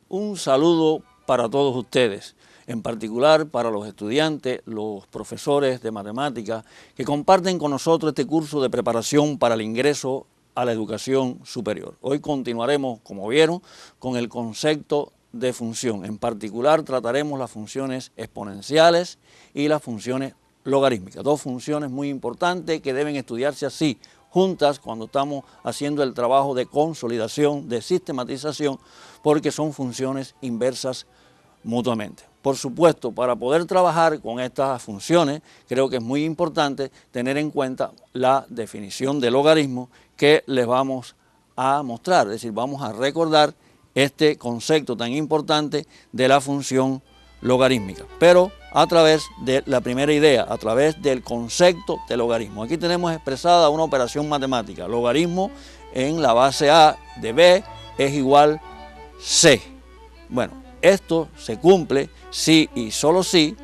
Un saludo para todos ustedes, en particular para los estudiantes, los profesores de matemáticas que comparten con nosotros este curso de preparación para el ingreso a la educación superior. Hoy continuaremos, como vieron, con el concepto de función. En particular trataremos las funciones exponenciales y las funciones logarítmicas, dos funciones muy importantes que deben estudiarse así, juntas cuando estamos haciendo el trabajo de consolidación, de sistematización, porque son funciones inversas mutuamente. Por supuesto, para poder trabajar con estas funciones, creo que es muy importante tener en cuenta la definición de logaritmo que les vamos a mostrar, es decir, vamos a recordar este concepto tan importante de la función logarítmica, pero a través de la primera idea, a través del concepto de logaritmo. Aquí tenemos expresada una operación matemática, logaritmo en la base A de B es igual C. Bueno, esto se cumple si y solo si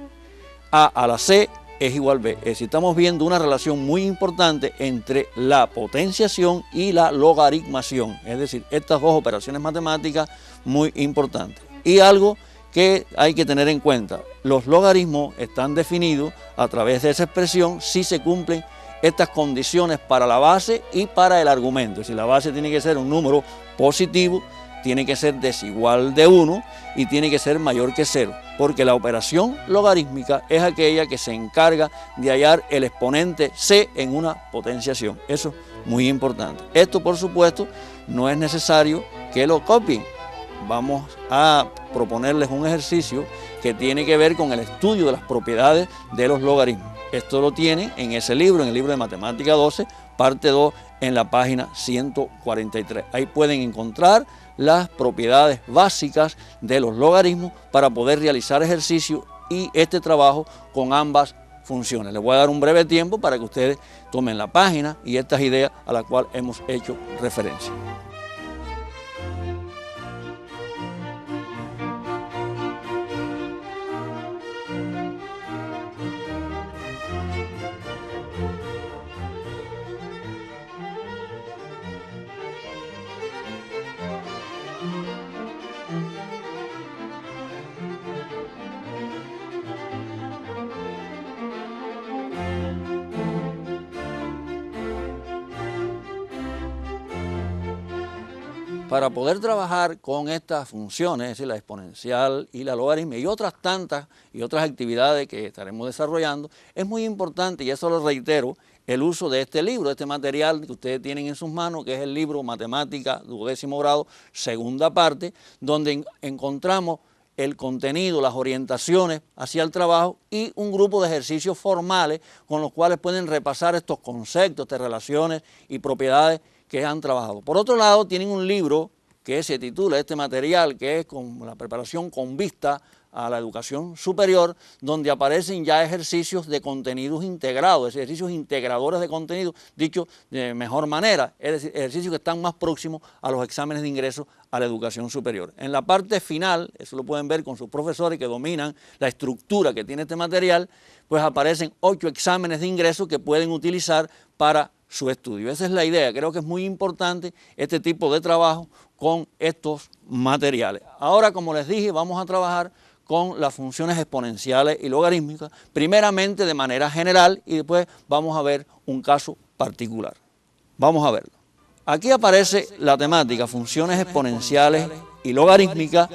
A a la C es igual B. Es decir, estamos viendo una relación muy importante entre la potenciación y la logaritmación, es decir, estas dos operaciones matemáticas muy importantes. Y algo que hay que tener en cuenta, los logaritmos están definidos a través de esa expresión si se cumplen estas condiciones para la base y para el argumento. Si la base tiene que ser un número positivo, tiene que ser desigual de 1 y tiene que ser mayor que 0, porque la operación logarítmica es aquella que se encarga de hallar el exponente C en una potenciación. Eso es muy importante. Esto, por supuesto, no es necesario que lo copien. Vamos a proponerles un ejercicio que tiene que ver con el estudio de las propiedades de los logaritmos. Esto lo tienen en ese libro, en el libro de Matemática 12, parte 2, en la página 143. Ahí pueden encontrar las propiedades básicas de los logaritmos para poder realizar ejercicio y este trabajo con ambas funciones. Les voy a dar un breve tiempo para que ustedes tomen la página y estas ideas a las cuales hemos hecho referencia. Para poder trabajar con estas funciones, es decir, la exponencial y la logarítmica y otras tantas y otras actividades que estaremos desarrollando, es muy importante, y eso lo reitero, el uso de este libro, de este material que ustedes tienen en sus manos, que es el libro Matemática 12º grado, segunda parte, donde encontramos el contenido, las orientaciones hacia el trabajo y un grupo de ejercicios formales con los cuales pueden repasar estos conceptos, estas relaciones y propiedades que han trabajado. Por otro lado, tienen un libro que se titula este material, que es con la preparación con vista a la educación superior, donde aparecen ya ejercicios de contenidos integrados, ejercicios integradores de contenido, dicho de mejor manera, es decir, ejercicios que están más próximos a los exámenes de ingreso a la educación superior. En la parte final, eso lo pueden ver con sus profesores que dominan la estructura que tiene este material, pues aparecen 8 exámenes de ingreso que pueden utilizar para su estudio. Esa es la idea, creo que es muy importante este tipo de trabajo con estos materiales. Ahora, como les dije, vamos a trabajar con las funciones exponenciales y logarítmicas, primeramente de manera general y después vamos a ver un caso particular. Vamos a verlo. Aquí aparece la temática funciones exponenciales y logarítmicas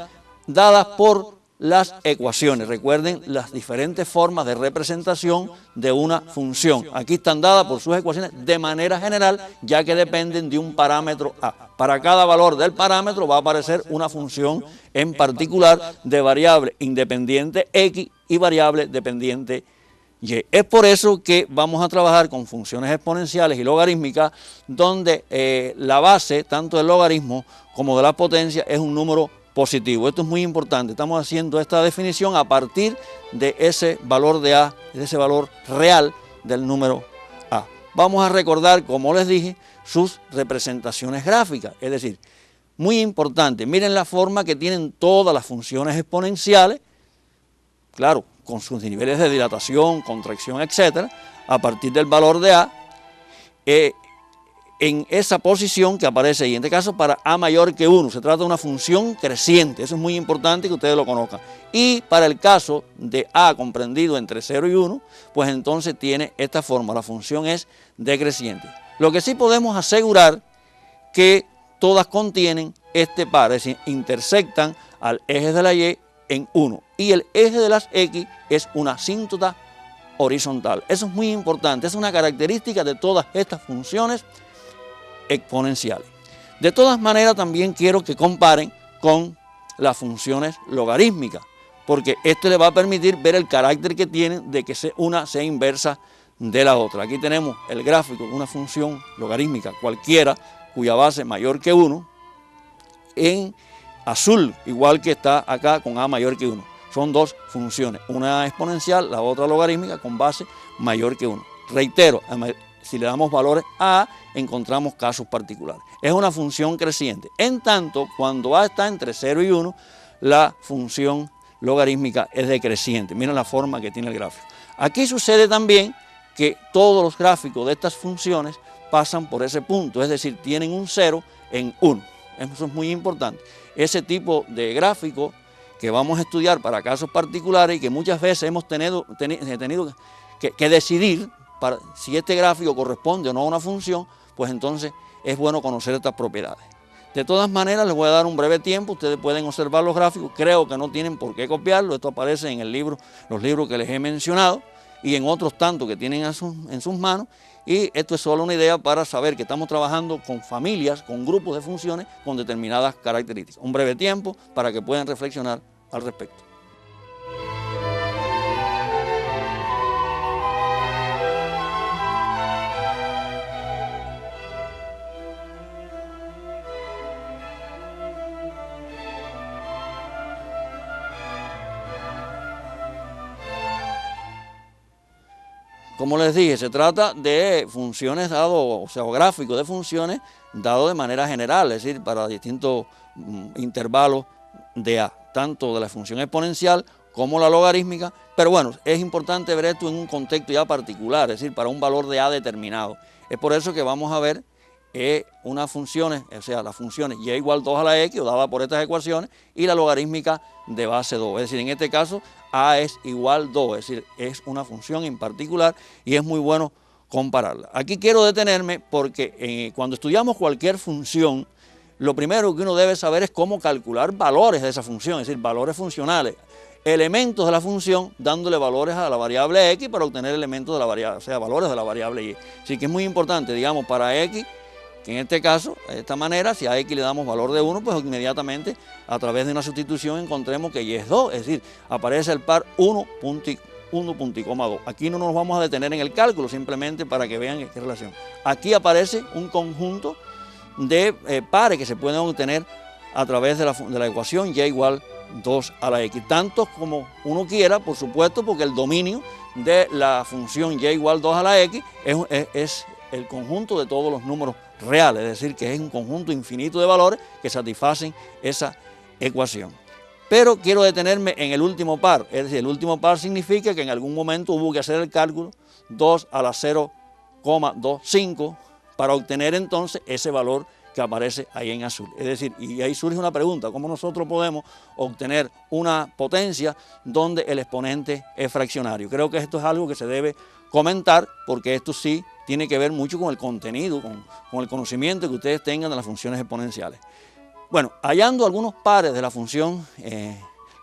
dadas por las ecuaciones. Recuerden las diferentes formas de representación de una función. Aquí están dadas por sus ecuaciones de manera general, ya que dependen de un parámetro A. Para cada valor del parámetro va a aparecer una función en particular de variable independiente X y variable dependiente Y. Es por eso que vamos a trabajar con funciones exponenciales y logarítmicas, donde la base, tanto del logaritmo como de la potencia, es un número positivo. Esto es muy importante. Estamos haciendo esta definición a partir de ese valor de A, de ese valor real del número A. Vamos a recordar, como les dije, sus representaciones gráficas. Es decir, muy importante, miren la forma que tienen todas las funciones exponenciales, claro, con sus niveles de dilatación, contracción, etcétera, a partir del valor de A, en esa posición que aparece ahí, en este caso para A mayor que 1, se trata de una función creciente, eso es muy importante que ustedes lo conozcan. Y para el caso de A comprendido entre 0 y 1, pues entonces tiene esta forma, la función es decreciente. Lo que sí podemos asegurar que todas contienen este par, es decir, intersectan al eje de la Y en 1, y el eje de las X es una asíntota horizontal. Eso es muy importante, es una característica de todas estas funciones exponenciales. De todas maneras, también quiero que comparen con las funciones logarítmicas, porque esto le va a permitir ver el carácter que tienen de que una sea inversa de la otra. Aquí tenemos el gráfico de una función logarítmica cualquiera cuya base es mayor que 1, en azul, igual que está acá con A mayor que 1. Son dos funciones, una exponencial, la otra logarítmica con base mayor que 1. Reitero, si le damos valores a A, encontramos casos particulares. Es una función creciente. En tanto, cuando A está entre 0 y 1, la función logarítmica es decreciente. Miren la forma que tiene el gráfico. Aquí sucede también que todos los gráficos de estas funciones pasan por ese punto, es decir, tienen un 0 en 1. Eso es muy importante. Ese tipo de gráfico que vamos a estudiar para casos particulares y que muchas veces hemos tenido que decidir si este gráfico corresponde o no a una función, pues entonces es bueno conocer estas propiedades. De todas maneras, les voy a dar un breve tiempo, ustedes pueden observar los gráficos, creo que no tienen por qué copiarlo, esto aparece en el libro, los libros que les he mencionado y en otros tantos que tienen en sus manos, y esto es solo una idea para saber que estamos trabajando con familias, con grupos de funciones con determinadas características. Un breve tiempo para que puedan reflexionar al respecto. Como les dije, se trata de funciones dado, o sea, gráficos de funciones dados de manera general, es decir, para distintos intervalos de A, tanto de la función exponencial como la logarítmica, pero bueno, es importante ver esto en un contexto ya particular, es decir, para un valor de A determinado. Es por eso que vamos a ver unas funciones, o sea, las funciones y igual 2 a la X, o dada por estas ecuaciones, y la logarítmica de base 2, es decir, en este caso A es igual 2, es decir, es una función en particular y es muy bueno compararla. Aquí quiero detenerme porque cuando estudiamos cualquier función, lo primero que uno debe saber es cómo calcular valores de esa función, es decir, valores funcionales, elementos de la función, dándole valores a la variable X para obtener elementos de la variable, o sea, valores de la variable Y. Así que es muy importante, digamos, para X, que en este caso, de esta manera, si a X le damos valor de 1, pues inmediatamente a través de una sustitución encontremos que Y es 2, es decir, aparece el par 1,2. Aquí no nos vamos a detener en el cálculo, simplemente para que vean qué relación. Aquí aparece un conjunto de pares que se pueden obtener a través de la ecuación Y igual 2 a la X, tantos como uno quiera, por supuesto, porque el dominio de la función Y igual 2 a la X es el conjunto de todos los números reales, es decir, que es un conjunto infinito de valores que satisfacen esa ecuación. Pero quiero detenerme en el último par, es decir, el último par significa que en algún momento hubo que hacer el cálculo 2 a la 0,25 para obtener entonces ese valor que aparece ahí en azul. Es decir, y ahí surge una pregunta, ¿cómo nosotros podemos obtener una potencia donde el exponente es fraccionario? Creo que esto es algo que se debe comentar porque esto sí tiene que ver mucho con el contenido, con el conocimiento que ustedes tengan de las funciones exponenciales. Bueno, hallando algunos pares de la función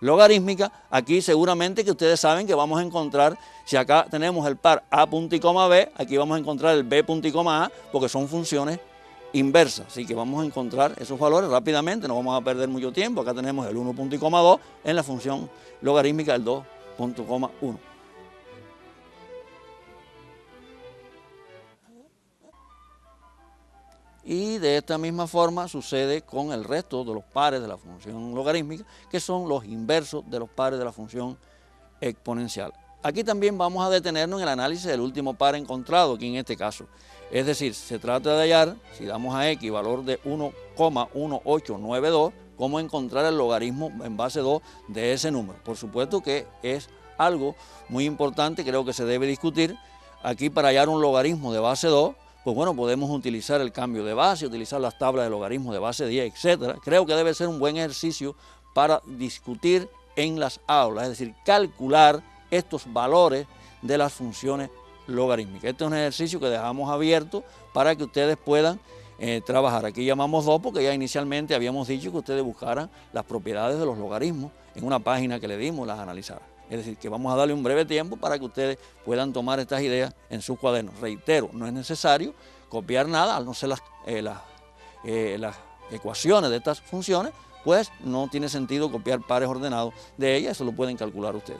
logarítmica, aquí seguramente que ustedes saben que vamos a encontrar, si acá tenemos el par a punto y coma b, aquí vamos a encontrar el b punto y coma a, porque son funciones inversas, así que vamos a encontrar esos valores rápidamente, no vamos a perder mucho tiempo. Acá tenemos el 1 punto y coma 2 en la función logarítmica del 2 punto coma 1. Y de esta misma forma sucede con el resto de los pares de la función logarítmica, que son los inversos de los pares de la función exponencial. Aquí también vamos a detenernos en el análisis del último par encontrado, aquí en este caso. Es decir, se trata de hallar, si damos a x valor de 1,1892, cómo encontrar el logaritmo en base 2 de ese número. Por supuesto que es algo muy importante, creo que se debe discutir. Aquí para hallar un logaritmo de base 2, pues bueno, podemos utilizar el cambio de base, utilizar las tablas de logaritmos de base 10, etc. Creo que debe ser un buen ejercicio para discutir en las aulas, es decir, calcular estos valores de las funciones logarítmicas. Este es un ejercicio que dejamos abierto para que ustedes puedan trabajar. Aquí llamamos 2 porque ya inicialmente habíamos dicho que ustedes buscaran las propiedades de los logaritmos en una página que le dimos, las analizaran. Es decir, que vamos a darle un breve tiempo para que ustedes puedan tomar estas ideas en sus cuadernos. Reitero, no es necesario copiar nada, al no ser las ecuaciones de estas funciones, pues no tiene sentido copiar pares ordenados de ellas, eso lo pueden calcular ustedes.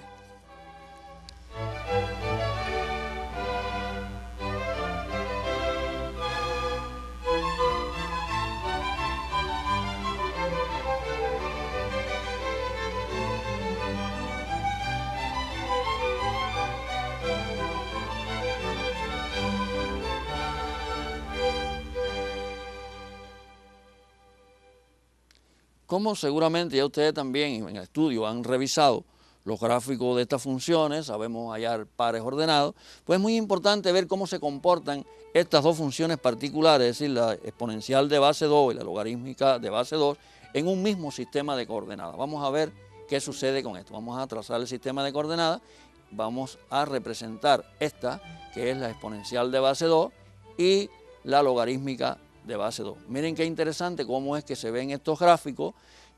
Como seguramente ya ustedes también en el estudio han revisado los gráficos de estas funciones, sabemos hallar pares ordenados, pues es muy importante ver cómo se comportan estas dos funciones particulares, es decir, la exponencial de base 2 y la logarítmica de base 2, en un mismo sistema de coordenadas. Vamos a ver qué sucede con esto. Vamos a trazar el sistema de coordenadas, vamos a representar esta, que es la exponencial de base 2, y la logarítmica de base 2. Miren qué interesante cómo es que se ven estos gráficos.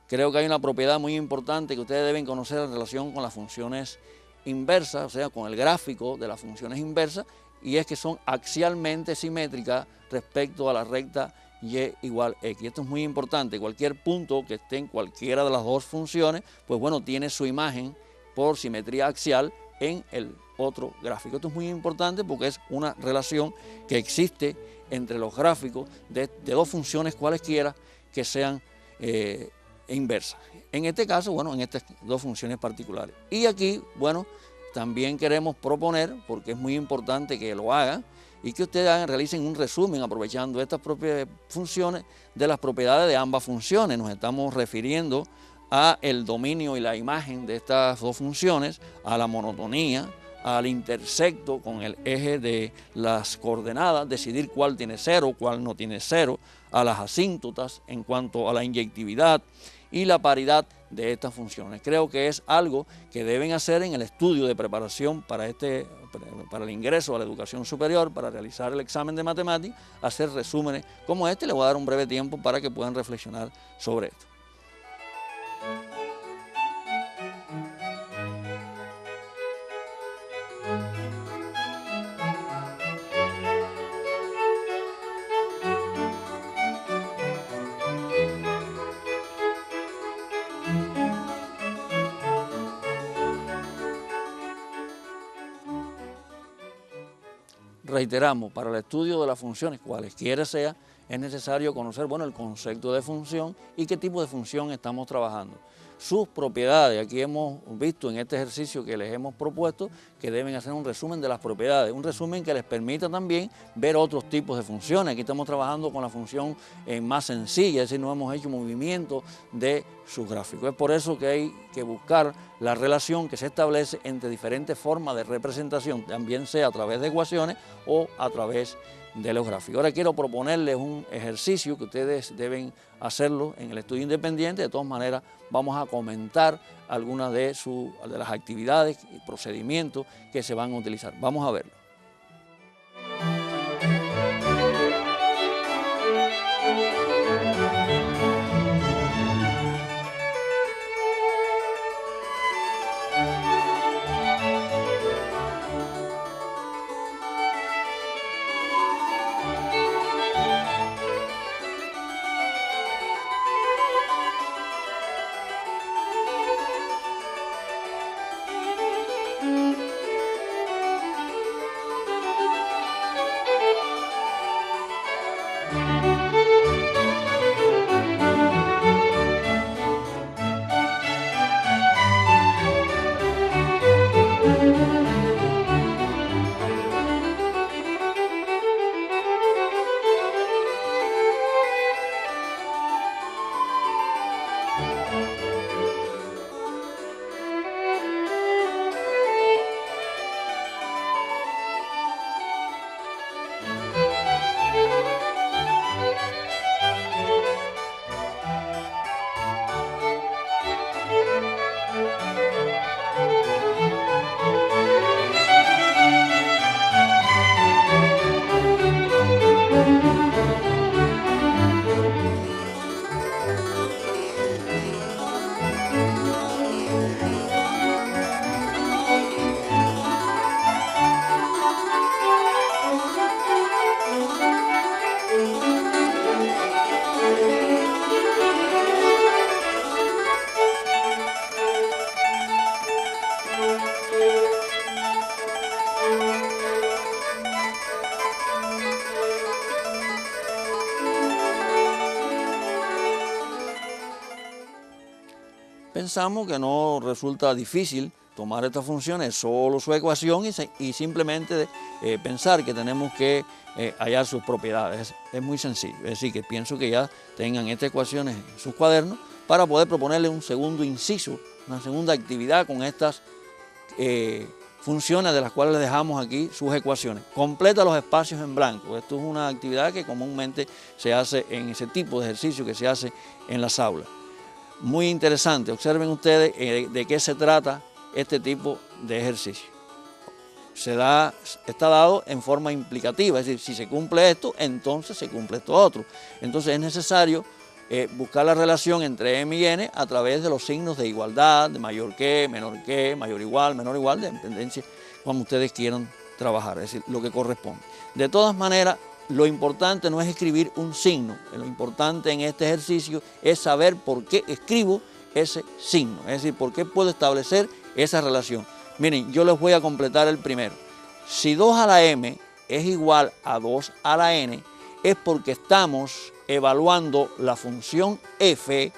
Creo que hay una propiedad muy importante que ustedes deben conocer en relación con las funciones inversas, o sea, con el gráfico de las funciones inversas, y es que son axialmente simétricas respecto a la recta y igual x. Esto es muy importante. Cualquier punto que esté en cualquiera de las dos funciones, pues bueno, tiene su imagen por simetría axial en el otro gráfico. Esto es muy importante porque es una relación que existe entre los gráficos de dos funciones cualesquiera que sean inversas. En este caso, bueno, en estas dos funciones particulares. Y aquí, bueno, también queremos proponer, porque es muy importante que lo hagan, y que ustedes realicen un resumen aprovechando estas propias funciones de las propiedades de ambas funciones. Nos estamos refiriendo a el dominio y la imagen de estas dos funciones, a la monotonía, al intersecto con el eje de las coordenadas, decidir cuál tiene cero, cuál no tiene cero, a las asíntotas en cuanto a la inyectividad y la paridad de estas funciones. Creo que es algo que deben hacer en el estudio de preparación para el ingreso a la educación superior, para realizar el examen de matemáticas, hacer resúmenes como este. Les voy a dar un breve tiempo para que puedan reflexionar sobre esto. Reiteramos, para el estudio de las funciones, cualesquiera sea, es necesario conocer, bueno, el concepto de función y qué tipo de función estamos trabajando. Sus propiedades, aquí hemos visto en este ejercicio que les hemos propuesto que deben hacer un resumen de las propiedades, un resumen que les permita también ver otros tipos de funciones. Aquí estamos trabajando con la función más sencilla, es decir, no hemos hecho movimiento de sus gráficos. Es por eso que hay que buscar la relación que se establece entre diferentes formas de representación, también sea a través de ecuaciones o a través de los gráficos. Ahora quiero proponerles un ejercicio que ustedes deben hacerlo en el estudio independiente. De todas maneras, vamos a comentar algunas de las actividades y procedimientos que se van a utilizar. Vamos a verlo. pensamos que no resulta difícil tomar estas funciones, solo su ecuación y simplemente pensar que tenemos que hallar sus propiedades. Es muy sencillo, es decir, que pienso que ya tengan estas ecuaciones en sus cuadernos para poder proponerle un segundo inciso, una segunda actividad con estas funciones de las cuales les dejamos aquí sus ecuaciones. Completa los espacios en blanco. Esto es una actividad que comúnmente se hace en ese tipo de ejercicio que se hace en las aulas. Muy interesante, observen ustedes de qué se trata este tipo de ejercicio. Está dado en forma implicativa, es decir, si se cumple esto, entonces se cumple esto otro. Entonces es necesario buscar la relación entre M y N a través de los signos de igualdad, de mayor que, mayor igual, menor igual, de dependencia, como ustedes quieran trabajar, es decir, lo que corresponde. De todas maneras, lo importante no es escribir un signo, lo importante en este ejercicio es saber por qué escribo ese signo, es decir, por qué puedo establecer esa relación. Miren, yo les voy a completar el primero. Si 2 a la m es igual a 2 a la n, es porque estamos evaluando la función f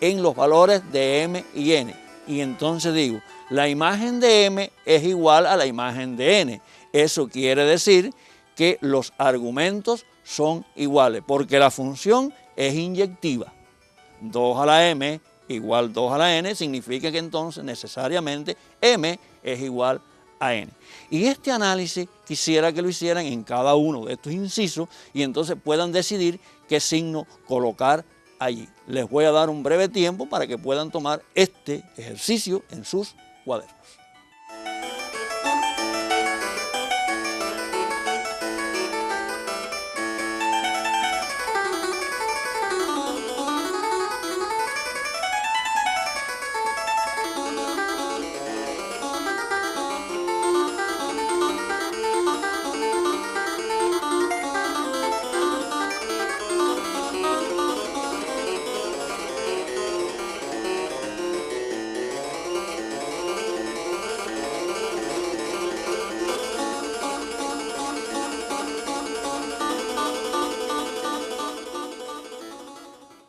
en los valores de m y n. Y entonces digo, la imagen de m es igual a la imagen de n. Eso quiere decir que los argumentos son iguales, porque la función es inyectiva. 2 a la m igual 2 a la n significa que entonces necesariamente m es igual a n. Y este análisis quisiera que lo hicieran en cada uno de estos incisos y entonces puedan decidir qué signo colocar allí. Les voy a dar un breve tiempo para que puedan tomar este ejercicio en sus cuadernos.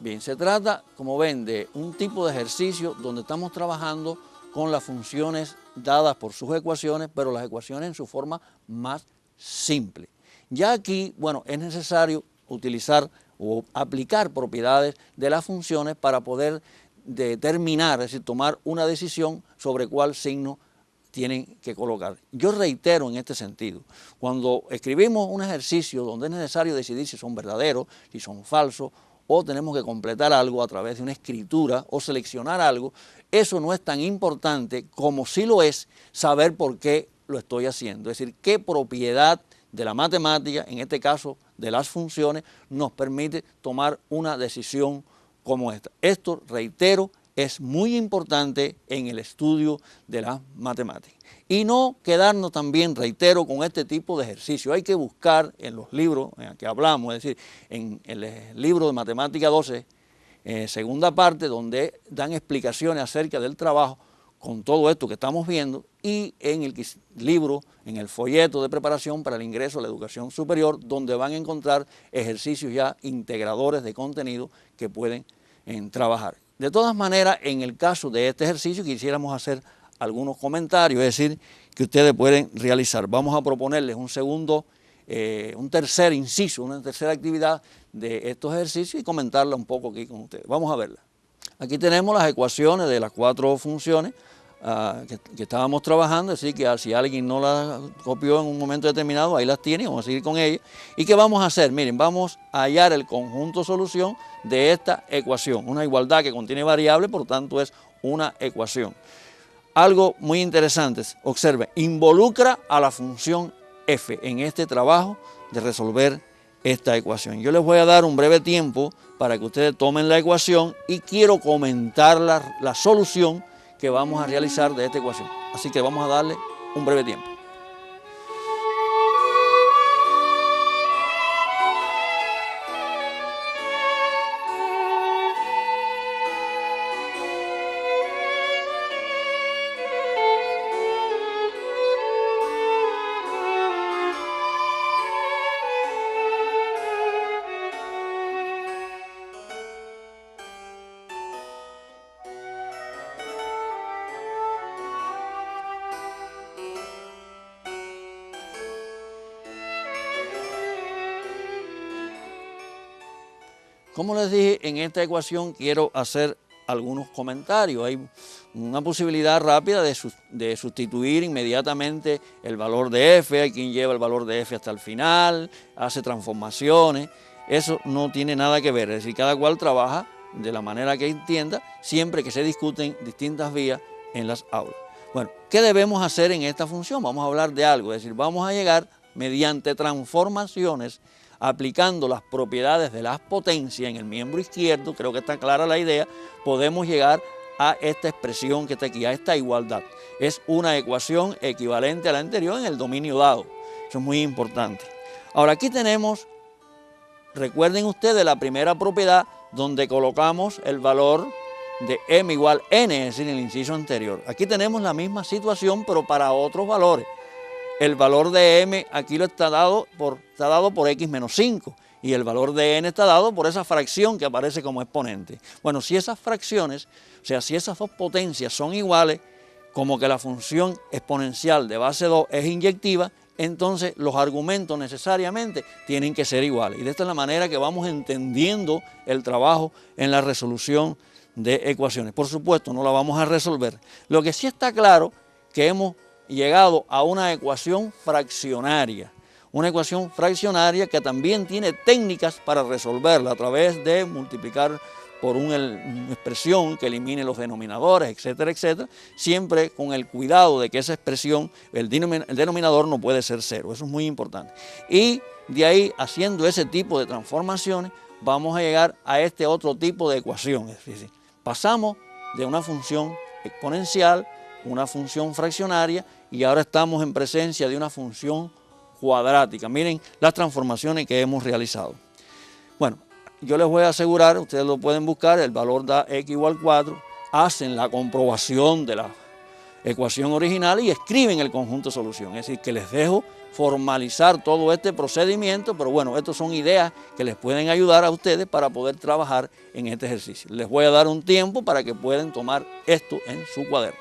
Bien, se trata, como ven, de un tipo de ejercicio donde estamos trabajando con las funciones dadas por sus ecuaciones, pero las ecuaciones en su forma más simple. Ya aquí, bueno, es necesario utilizar o aplicar propiedades de las funciones para poder determinar, es decir, tomar una decisión sobre cuál signo tienen que colocar. Yo reitero en este sentido, cuando escribimos un ejercicio donde es necesario decidir si son verdaderos, si son falsos, o tenemos que completar algo a través de una escritura o seleccionar algo, eso no es tan importante como sí lo es saber por qué lo estoy haciendo. Es decir, qué propiedad de la matemática, en este caso de las funciones, nos permite tomar una decisión como esta. Esto, reitero, es muy importante en el estudio de las matemáticas. Y no quedarnos también, reitero, con este tipo de ejercicio. Hay que buscar en los libros en que hablamos, es decir, en el libro de Matemática 12, segunda parte, donde dan explicaciones acerca del trabajo con todo esto que estamos viendo, y en el libro, en el folleto de preparación para el ingreso a la educación superior, donde van a encontrar ejercicios ya integradores de contenido que pueden trabajar. De todas maneras, en el caso de este ejercicio quisiéramos hacer algunos comentarios, es decir, que ustedes pueden realizar. Vamos a proponerles un tercer inciso, una tercera actividad de estos ejercicios y comentarla un poco aquí con ustedes. Vamos a verla. Aquí tenemos las ecuaciones de las 4 funciones que estábamos trabajando, así que si alguien no las copió en un momento determinado, ahí las tiene, vamos a seguir con ellas. ¿Y qué vamos a hacer? Miren, vamos a hallar el conjunto solución de esta ecuación, una igualdad que contiene variables, por tanto es una ecuación. Algo muy interesante, observen, involucra a la función f en este trabajo de resolver esta ecuación. Yo les voy a dar un breve tiempo para que ustedes tomen la ecuación y quiero comentar la solución que vamos a realizar de esta ecuación. Así que vamos a darle un breve tiempo. Como les dije, en esta ecuación quiero hacer algunos comentarios. Hay una posibilidad rápida de sustituir inmediatamente el valor de f. Hay quien lleva el valor de f hasta el final, hace transformaciones. Eso no tiene nada que ver, es decir, cada cual trabaja de la manera que entienda, siempre que se discuten distintas vías en las aulas. Bueno, ¿qué debemos hacer en esta función? Vamos a hablar de algo, es decir, vamos a llegar mediante transformaciones, aplicando las propiedades de las potencias en el miembro izquierdo, creo que está clara la idea, podemos llegar a esta expresión que está aquí, a esta igualdad. Es una ecuación equivalente a la anterior en el dominio dado. Eso es muy importante. Ahora aquí tenemos, recuerden ustedes la primera propiedad donde colocamos el valor de m igual n, es decir, el inciso anterior. Aquí tenemos la misma situación, pero para otros valores. El valor de m aquí lo está dado por x menos 5 y el valor de n está dado por esa fracción que aparece como exponente. Bueno, si esas fracciones, o sea, si esas dos potencias son iguales, como que la función exponencial de base 2 es inyectiva, entonces los argumentos necesariamente tienen que ser iguales. Y de esta es la manera que vamos entendiendo el trabajo en la resolución de ecuaciones. Por supuesto, no la vamos a resolver. Lo que sí está claro que hemos llegado a una ecuación fraccionaria. Una ecuación fraccionaria que también tiene técnicas para resolverla a través de multiplicar por una expresión que elimine los denominadores, etcétera, etcétera, siempre con el cuidado de que esa expresión, el denominador no puede ser cero, eso es muy importante. Y de ahí, haciendo ese tipo de transformaciones, vamos a llegar a este otro tipo de ecuación. Es decir, pasamos de una función exponencial, una función fraccionaria, y ahora estamos en presencia de una función cuadrática. Miren las transformaciones que hemos realizado. Bueno, yo les voy a asegurar, ustedes lo pueden buscar, el valor da x igual 4, hacen la comprobación de la ecuación original y escriben el conjunto de solución. Es decir, que les dejo formalizar todo este procedimiento, pero bueno, estas son ideas que les pueden ayudar a ustedes para poder trabajar en este ejercicio. Les voy a dar un tiempo para que puedan tomar esto en su cuaderno.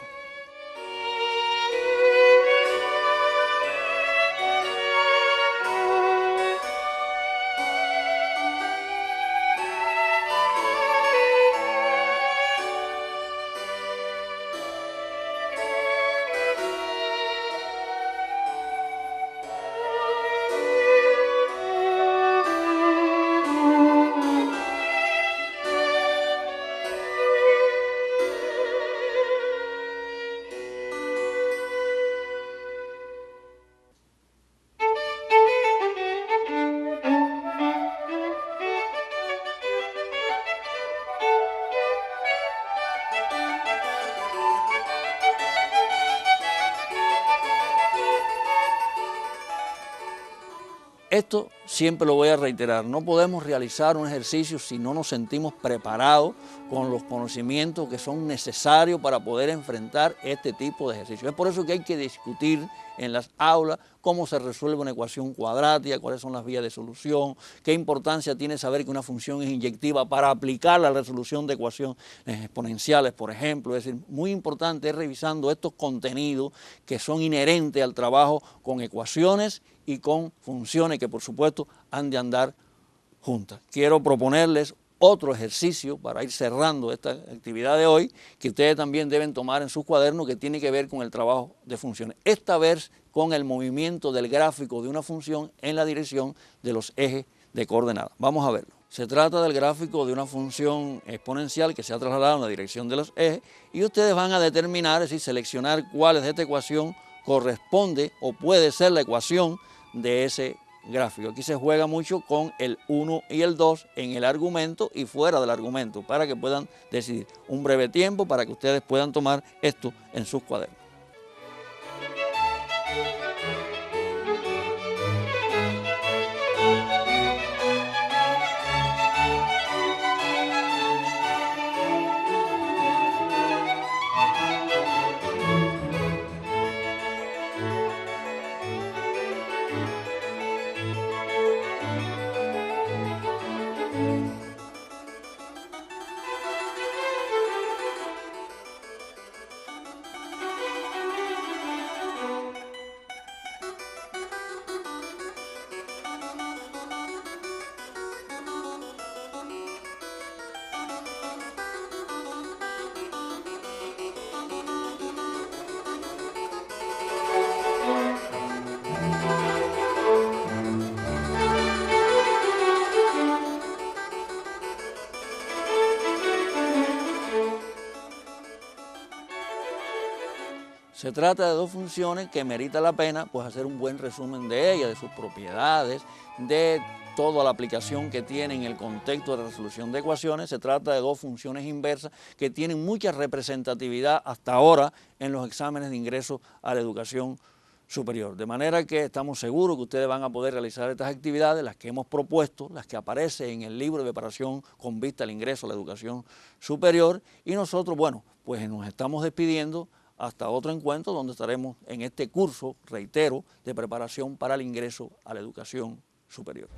Esto siempre lo voy a reiterar, no podemos realizar un ejercicio si no nos sentimos preparados con los conocimientos que son necesarios para poder enfrentar este tipo de ejercicios. Es por eso que hay que discutir en las aulas cómo se resuelve una ecuación cuadrática, cuáles son las vías de solución, qué importancia tiene saber que una función es inyectiva para aplicar la resolución de ecuaciones exponenciales, por ejemplo. Es decir, muy importante es revisando estos contenidos que son inherentes al trabajo con ecuaciones y con funciones que por supuesto han de andar juntas. Quiero proponerles otro ejercicio para ir cerrando esta actividad de hoy, que ustedes también deben tomar en sus cuadernos, que tiene que ver con el trabajo de funciones. Esta vez con el movimiento del gráfico de una función en la dirección de los ejes de coordenadas. Vamos a verlo. Se trata del gráfico de una función exponencial que se ha trasladado en la dirección de los ejes y ustedes van a determinar, es decir, seleccionar cuál de esta ecuación corresponde o puede ser la ecuación de ese gráfico. Aquí se juega mucho con el 1 y el 2 en el argumento y fuera del argumento para que puedan decidir. Un breve tiempo para que ustedes puedan tomar esto en sus cuadernos. Se trata de dos funciones que merita la pena pues hacer un buen resumen de ellas, de sus propiedades, de toda la aplicación que tiene en el contexto de resolución de ecuaciones. Se trata de dos funciones inversas que tienen mucha representatividad hasta ahora en los exámenes de ingreso a la educación superior. De manera que estamos seguros que ustedes van a poder realizar estas actividades, las que hemos propuesto, las que aparecen en el libro de preparación con vista al ingreso a la educación superior, y nosotros, bueno, pues nos estamos despidiendo hasta otro encuentro donde estaremos en este curso, reitero, de preparación para el ingreso a la educación superior.